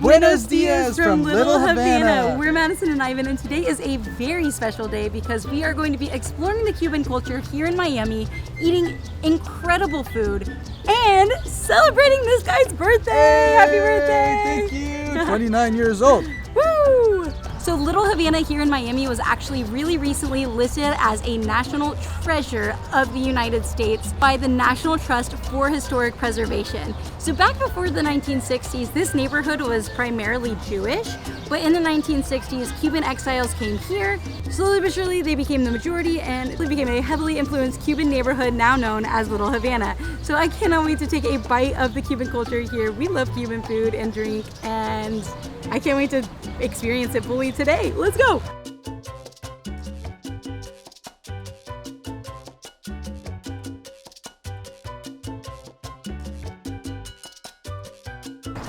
Buenos dias from Little Havana. We're MADison and iVEN, and today is a very special day because we are going to be exploring the Cuban culture here in Miami, eating incredible food, and celebrating this guy's birthday! Hey, Happy birthday! Thank you! 29 years old. Woo! So Little Havana here in Miami was actually really recently listed as a national treasure of the United States by the National Trust for Historic Preservation. So back before the 1960s, this neighborhood was primarily Jewish, but in the 1960s, Cuban exiles came here. Slowly but surely, they became the majority and it became a heavily influenced Cuban neighborhood now known as Little Havana. So I cannot wait to take a bite of the Cuban culture here. We love Cuban food and drink, and I can't wait to experience it fully today. Let's go!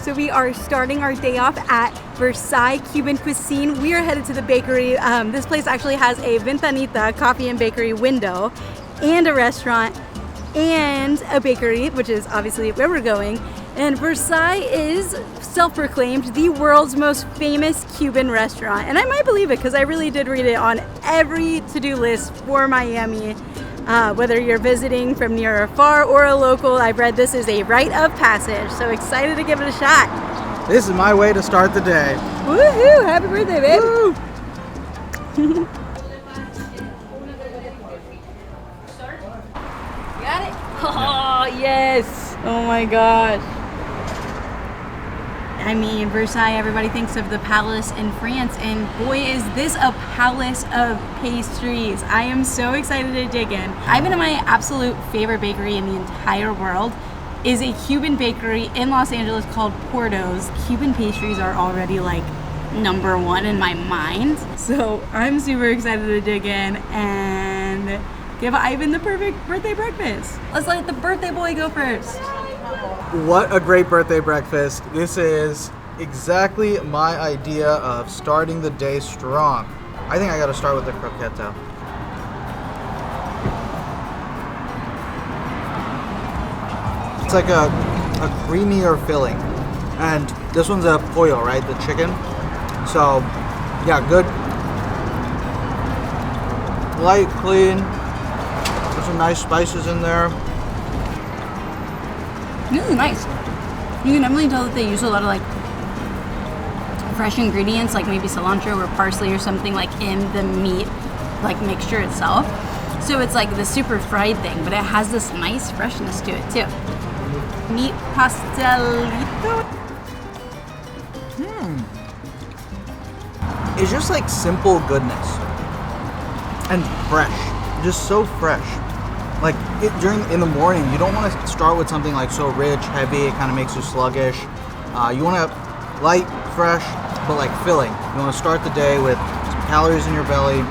So we are starting our day off at Versailles Cuban Cuisine. We are headed to the bakery. This place actually has a ventanita coffee and bakery window and a restaurant and a bakery, which is obviously where we're going. And Versailles is self-proclaimed the world's most famous Cuban restaurant. And I might believe it because I really did read it on every to-do list for Miami. Whether you're visiting from near or far or a local, I've read this is a rite of passage. So excited to give it a shot. This is my way to start the day. Woohoo! Happy birthday, babe! Woo! Got it? Oh, yes! Oh my gosh. I mean, Versailles, everybody thinks of the palace in France, and boy, is this a palace of pastries. I am so excited to dig in. iVEN and my absolute favorite bakery in the entire world is a Cuban bakery in Los Angeles called Porto's. Cuban pastries are already like #1 in my mind. So I'm super excited to dig in and give iVEN the perfect birthday breakfast. Let's let the birthday boy go first. What a great birthday breakfast. This is exactly my idea of starting the day strong. I think I gotta start with the croqueta. It's like a creamier filling. And this one's a pollo, right? The chicken. So, yeah, good. Light, clean. There's some nice spices in there. This is nice. You can definitely tell that they use a lot of like fresh ingredients, like maybe cilantro or parsley or something like in the meat like mixture itself. So it's like the super fried thing, but it has this nice freshness to it too. Meat pastelito. It's just like simple goodness and fresh, just so fresh. Like in the morning, you don't want to start with something like so rich, heavy. It kind of makes you sluggish. You want to light, fresh, but like filling. You want to start the day with some calories in your belly.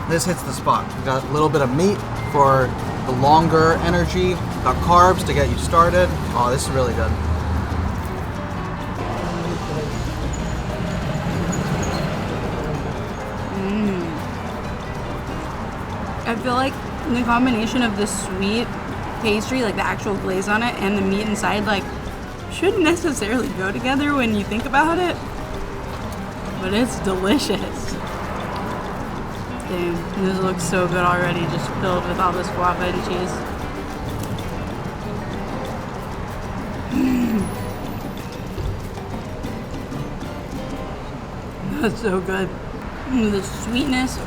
This hits the spot. You got a little bit of meat for the longer energy. Got carbs to get you started. Oh, this is really good. I feel like the combination of the sweet pastry, like the actual glaze on it, and the meat inside, like, shouldn't necessarily go together when you think about it. But it's delicious. Damn, this looks so good already, just filled with all this guava and cheese. That's so good. The sweetness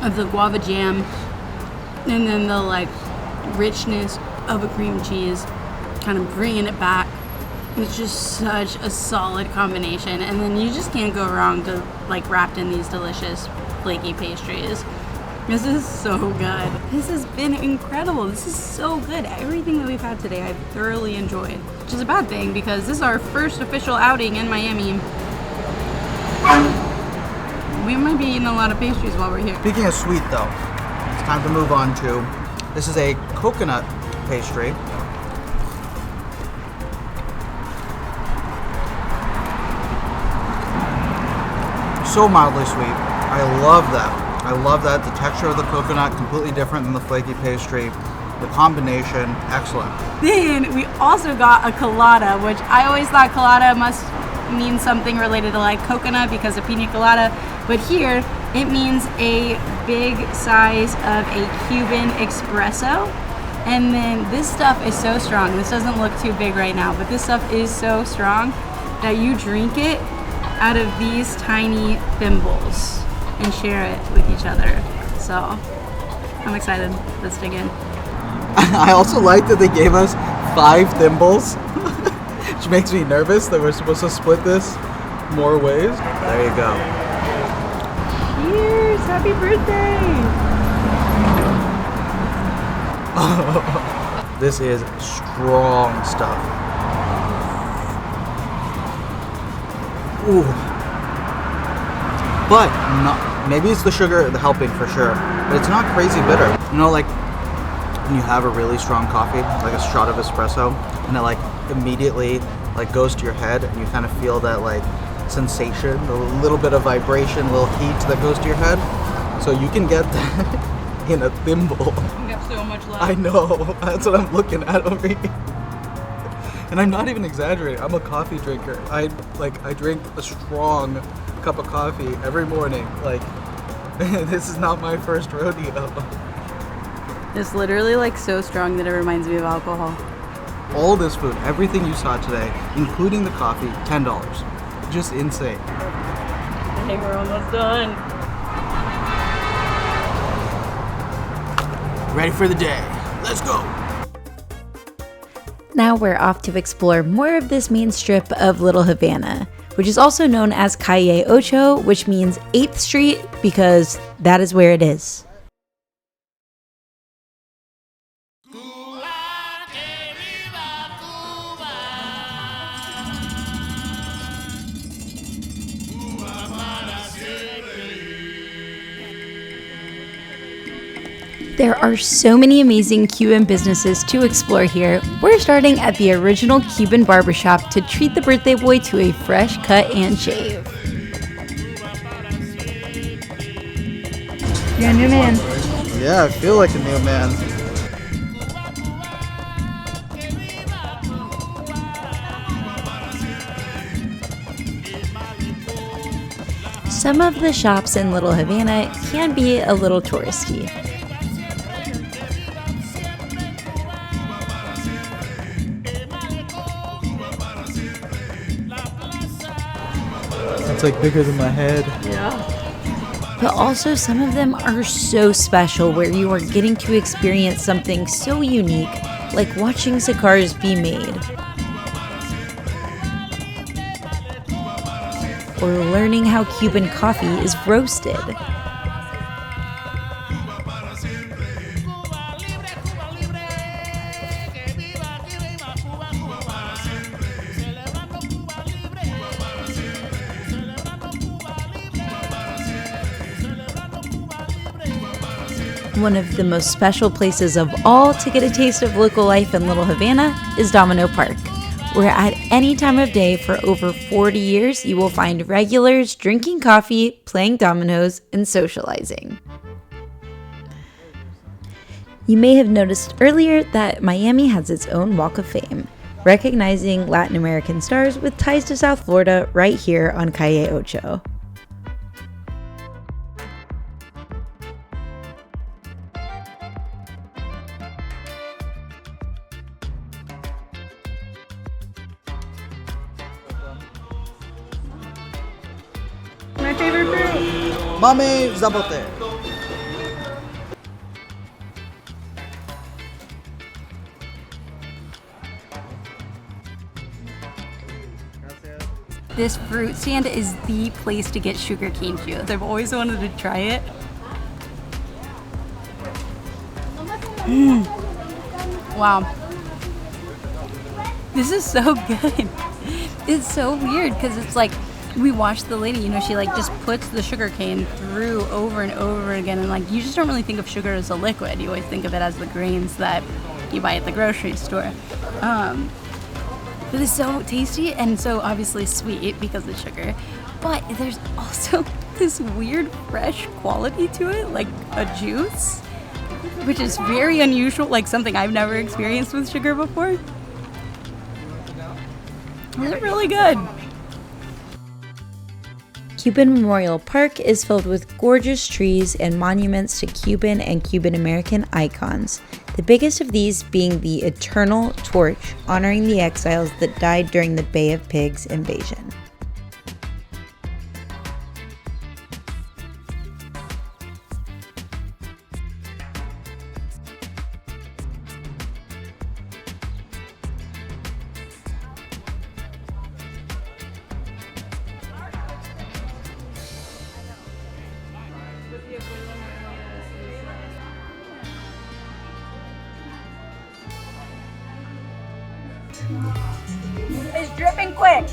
of the guava jam, and then the like richness of a cream cheese, kind of bringing it back. It's just such a solid combination, and then you just can't go wrong to like wrapped in these delicious flaky pastries. This is so good. This has been incredible. This is so good. Everything that we've had today I've thoroughly enjoyed, which is a bad thing because this is our first official outing in Miami. We might be eating a lot of pastries while we're here. Speaking of sweet though, it's time to move on to, this is a coconut pastry. So mildly sweet. I love that. I love that. The texture of the coconut, completely different than the flaky pastry. The combination, excellent. Then we also got a colada, which I always thought colada must means something related to like coconut because of pina colada, but here it means a big size of a Cuban espresso. And then this stuff is so strong. This doesn't look too big right now, but this stuff is so strong that you drink it out of these tiny thimbles and share it with each other. So I'm excited. Let's dig in. I also like that they gave us 5 thimbles, which makes me nervous that we're supposed to split this more ways. There you go. Cheers! Happy birthday! This is strong stuff. Ooh. But maybe it's the sugar, the helping for sure, but it's not crazy bitter. You know, like when you have a really strong coffee, like a shot of espresso, and it like immediately like goes to your head, and you kind of feel that like sensation, a little bit of vibration, a little heat that goes to your head. So you can get that in a thimble. You got so much left. I know, that's what I'm looking at over here. And I'm not even exaggerating, I'm a coffee drinker. I drink a strong cup of coffee every morning. Like, this is not my first rodeo. It's literally like so strong that it reminds me of alcohol. All this food, everything you saw today, including the coffee, $10. Just insane. Hey, we're almost done. Ready for the day. Let's go. Now we're off to explore more of this main strip of Little Havana, which is also known as Calle Ocho, which means 8th Street because that is where it is. There are so many amazing Cuban businesses to explore here. We're starting at the original Cuban barbershop to treat the birthday boy to a fresh cut and shave. You're a new man. Yeah, I feel like a new man. Some of the shops in Little Havana can be a little touristy. It's like bigger than my head. Yeah. But also some of them are so special where you are getting to experience something so unique, like watching cigars be made. Or learning how Cuban coffee is roasted. One of the most special places of all to get a taste of local life in Little Havana is Domino Park, where at any time of day for over 40 years you will find regulars drinking coffee, playing dominoes, and socializing. You may have noticed earlier that Miami has its own Walk of Fame, recognizing Latin American stars with ties to South Florida right here on Calle Ocho. My favorite fruit. Mame zapote. This fruit stand is the place to get sugarcane juice. I've always wanted to try it. Wow. This is so good. It's so weird because it's like we watched the lady, you know, she like just puts the sugar cane through over and over again, and like you just don't really think of sugar as a liquid. You always think of it as the grains that you buy at the grocery store. But it's so tasty and so obviously sweet because of the sugar. But there's also this weird fresh quality to it, like a juice, which is very unusual, like something I've never experienced with sugar before. It's really good. Cuban Memorial Park is filled with gorgeous trees and monuments to Cuban and Cuban American icons, the biggest of these being the Eternal Torch, honoring the exiles that died during the Bay of Pigs invasion. It's dripping quick.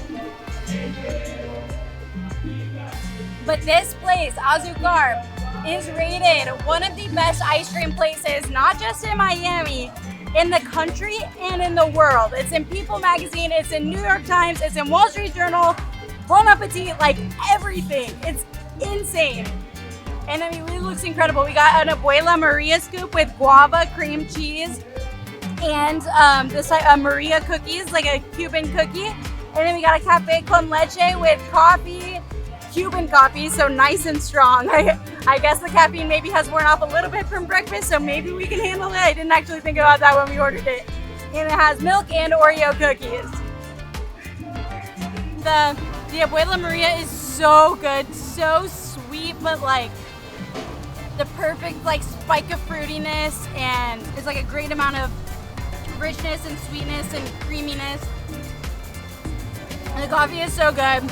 But this place, Azukar, is rated one of the best ice cream places, not just in Miami, in the country and in the world. It's in People magazine, it's in New York Times, it's in Wall Street Journal, Bon Appetit, like everything. It's insane. And I mean, it looks incredible. We got an Abuela Maria scoop with guava cream cheese and this Maria cookies, like a Cuban cookie. And then we got a cafe con leche with coffee, Cuban coffee, so nice and strong. I guess the caffeine maybe has worn off a little bit from breakfast, so maybe we can handle it. I didn't actually think about that when we ordered it. And it has milk and Oreo cookies. The Abuela Maria is so good, so sweet, but like the perfect like spike of fruitiness, and it's like a great amount of richness and sweetness and creaminess. And the coffee is so good.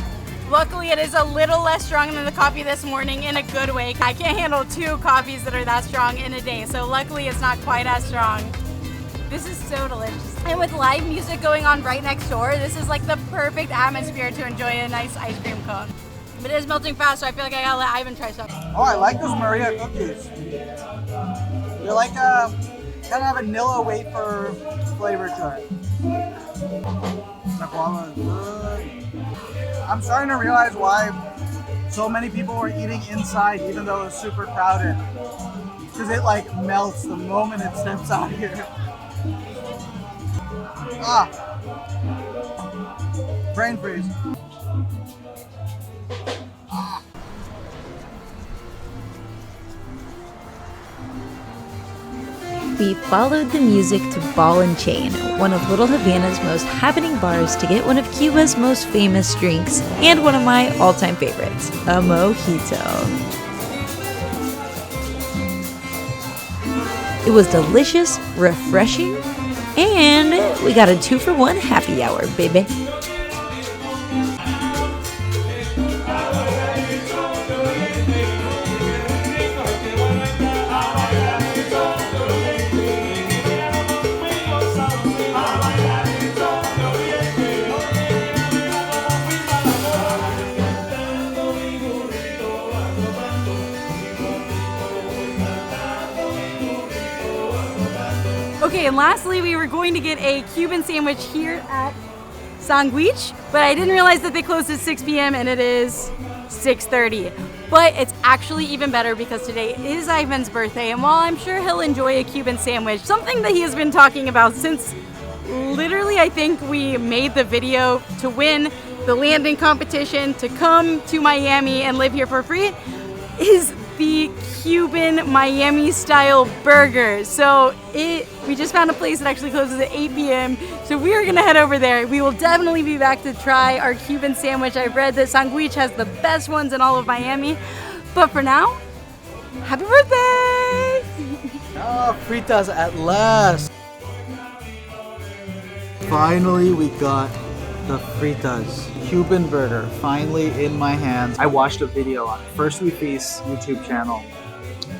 Luckily, it is a little less strong than the coffee this morning in a good way. I can't handle 2 coffees that are that strong in a day, so luckily it's not quite as strong. This is so delicious. And with live music going on right next door, this is like the perfect atmosphere to enjoy a nice ice cream cone. But it is melting fast, so I feel like I gotta let Ivan try some. Oh, I like those Maria cookies. They're like kind of a vanilla wafer flavor to it. The guava is good. I'm starting to realize why so many people were eating inside even though it was super crowded. Because it like melts the moment it steps out here. Ah! Brain freeze. We followed the music to Ball and Chain, one of Little Havana's most happening bars, to get one of Cuba's most famous drinks and one of my all-time favorites, a mojito. It was delicious, refreshing, and we got a 2-for-1 happy hour, baby. Okay, and lastly, we were going to get a Cuban sandwich here at Sandwich, but I didn't realize that they closed at 6 p.m. and it is 6:30. But it's actually even better because today is Ivan's birthday, and while I'm sure he'll enjoy a Cuban sandwich, something that he has been talking about since literally I think we made the video to win the landing competition to come to Miami and live here for free is the Cuban Miami style burger. So we just found a place that actually closes at 8 p.m. So we are gonna head over there. We will definitely be back to try our Cuban sandwich. I've read that Sandwich has the best ones in all of Miami. But for now, happy birthday! Oh, fritas at last. Finally, we got the fritas. Cuban burger, finally in my hands. I watched a video on First We Feast YouTube channel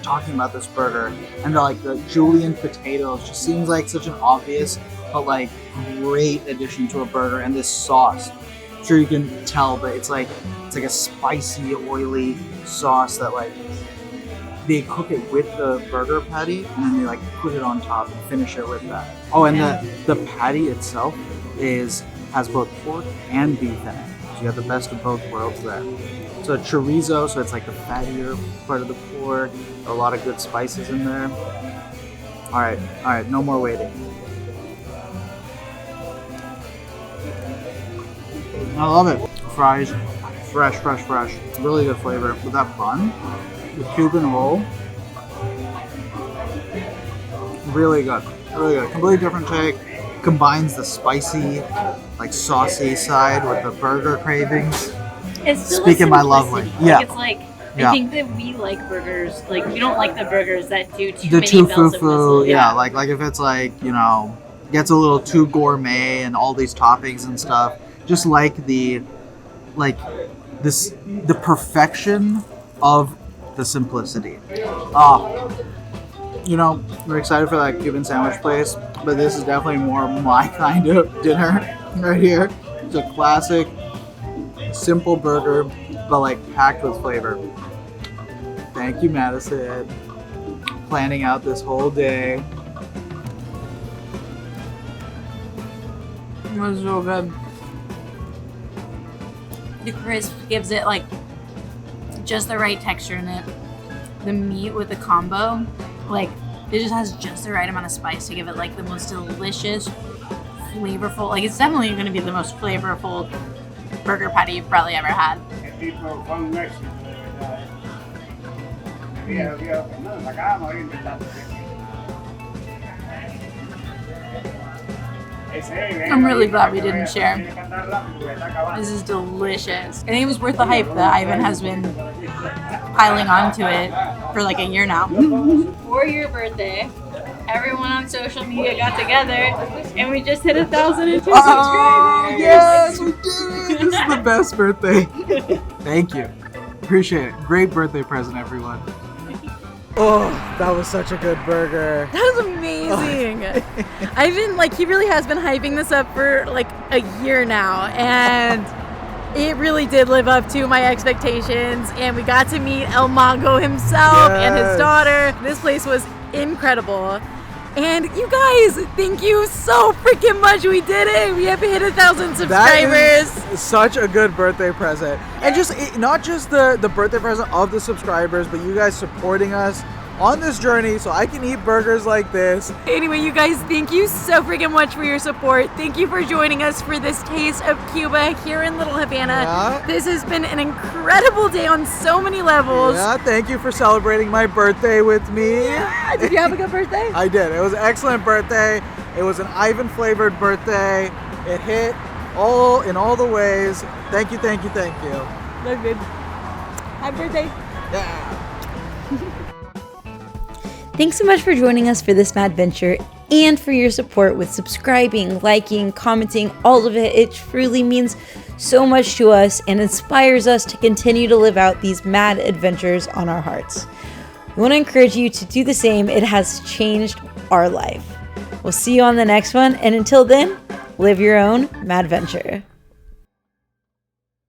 talking about this burger, and like the julienne potatoes just seems like such an obvious but like great addition to a burger. And this sauce, I'm sure you can tell, but it's like a spicy, oily sauce that like they cook it with the burger patty and then they like put it on top and finish it with that. Oh, and the patty itself has both pork and beef in it. So you have the best of both worlds there. So chorizo, so it's like the fattier part of the pork. A lot of good spices in there. All right, no more waiting. I love it. Fries, Fresh. Really good flavor. With that bun, the Cuban roll, really good. Completely different take. Combines the spicy, like saucy side with the burger cravings. It's still Speaking my lovely. Yeah. It's like, I think that we like burgers. Like, we don't like the burgers that do too The many too bells and foo-foo. whistles. Yeah, like if it's like, you know, gets a little too gourmet and all these toppings and stuff. Just like the perfection of the simplicity. You know, we're excited for that Cuban sandwich place, but this is definitely more my kind of dinner right here. It's a classic, simple burger, but like packed with flavor. Thank you, MADison. Planning out this whole day. It was so good. The crisp gives it like just the right texture in it. The meat with the combo, like it just has just the right amount of spice to give it like the most delicious, flavorful. Like it's definitely going to be the most flavorful burger patty you've probably ever had. I'm really glad we didn't share. This is delicious. I think it was worth the hype that iVEN has been piling onto it for like a year now. For your birthday, everyone on social media got together and we just hit 1,002 subscribers. Yes, we did it! This is the best birthday. Thank you. Appreciate it. Great birthday present, everyone. Oh, that was such a good burger. That was amazing. iVEN, like, he really has been hyping this up for like a year now, and it really did live up to my expectations. And we got to meet El Mongo himself and his daughter. This place was incredible. And you guys, thank you so freaking much. We did it. We have hit 1,000 subscribers. That is such a good birthday present. And just not just the birthday present of the subscribers, but you guys supporting us on this journey so I can eat burgers like this. Anyway, you guys, thank you so freaking much for your support. Thank you for joining us for this taste of Cuba here in Little Havana. Yeah. This has been an incredible day on so many levels. Yeah, thank you for celebrating my birthday with me. Yeah. Did you have a good birthday? I did. It was an excellent birthday. It was an iVEN flavored birthday. It hit in all the ways. Thank you. Love it. Happy birthday. Yeah. Thanks so much for joining us for this madventure and for your support with subscribing, liking, commenting, all of it. It truly means so much to us and inspires us to continue to live out these mad adventures on our hearts. We want to encourage you to do the same. It has changed our life. We'll see you on the next one, and until then, live your own madventure.